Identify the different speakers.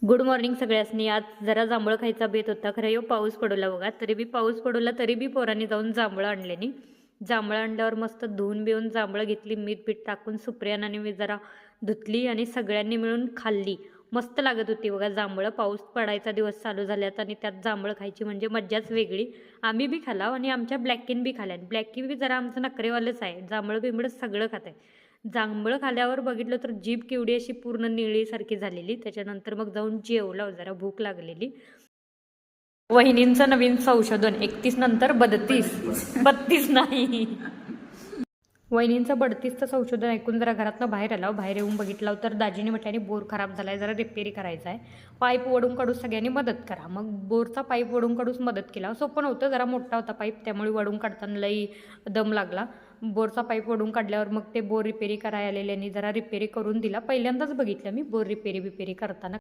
Speaker 1: Good morning सगळ्यांनी. आज जरा जांभळं खायचा बेत होता. खरं यो पाऊस पडला बघा. तरी बी पाऊस पडला तरी बी पोरांनी जाऊन जांभळं आणलेली. जांभळं आणल्यावर मस्त धुवून बिवून जांभळं घेतली, मीठ पीठ टाकून सुप्रियान आणि मी जरा धुतली आणि सगळ्यांनी मिळून खाल्ली. मस्त लागत होती बघा जांभळं. पाऊस पडायचा दिवस चालू झाल्यात आणि त्यात जांभळं खायची म्हणजे मज्जाच वेगळी. आम्ही बी खाल्ला आणि आमच्या ब्लॅकीन बी खाल्ल्या. ब्लॅकी बी जरा आमचं नखरेवालंच आहे, जांभळं बिंबळं सगळं खात आहे. जांभळं खाल्ल्यावर बघितलं तर जीभ केवढी अशी पूर्ण निळीसारखी झालेली. त्याच्यानंतर मग जाऊन जेवलं, जरा भूक लागलेली. वहिनींचं नवीन संशोधन 31 नंतर 32 नाही. वहिनींचं 32चं संशोधन ऐकून जरा घरातनं बाहेर आला. बाहेर येऊन बघितलं तर दाजीने म्हटल्याने बोर खराब झाला आहे, जरा रिपेअरी करायचा आहे, पाईप वडून काढूस सगळ्यांनी मदत करा. मग बोरचा पाईप वडून काढूस मदत केला. सोपं नव्हतं, जरा मोठा होता पाईप, त्यामुळे वडून काढताना लई दम लागला. बोरचा पाईप वडून काढल्यावर मग ते बोर रिपेअरी करायला आलेल्याने जरा रिपेअरी करून दिला. पहिल्यांदाच बघितलं मी बोर रिपेअरी करताना.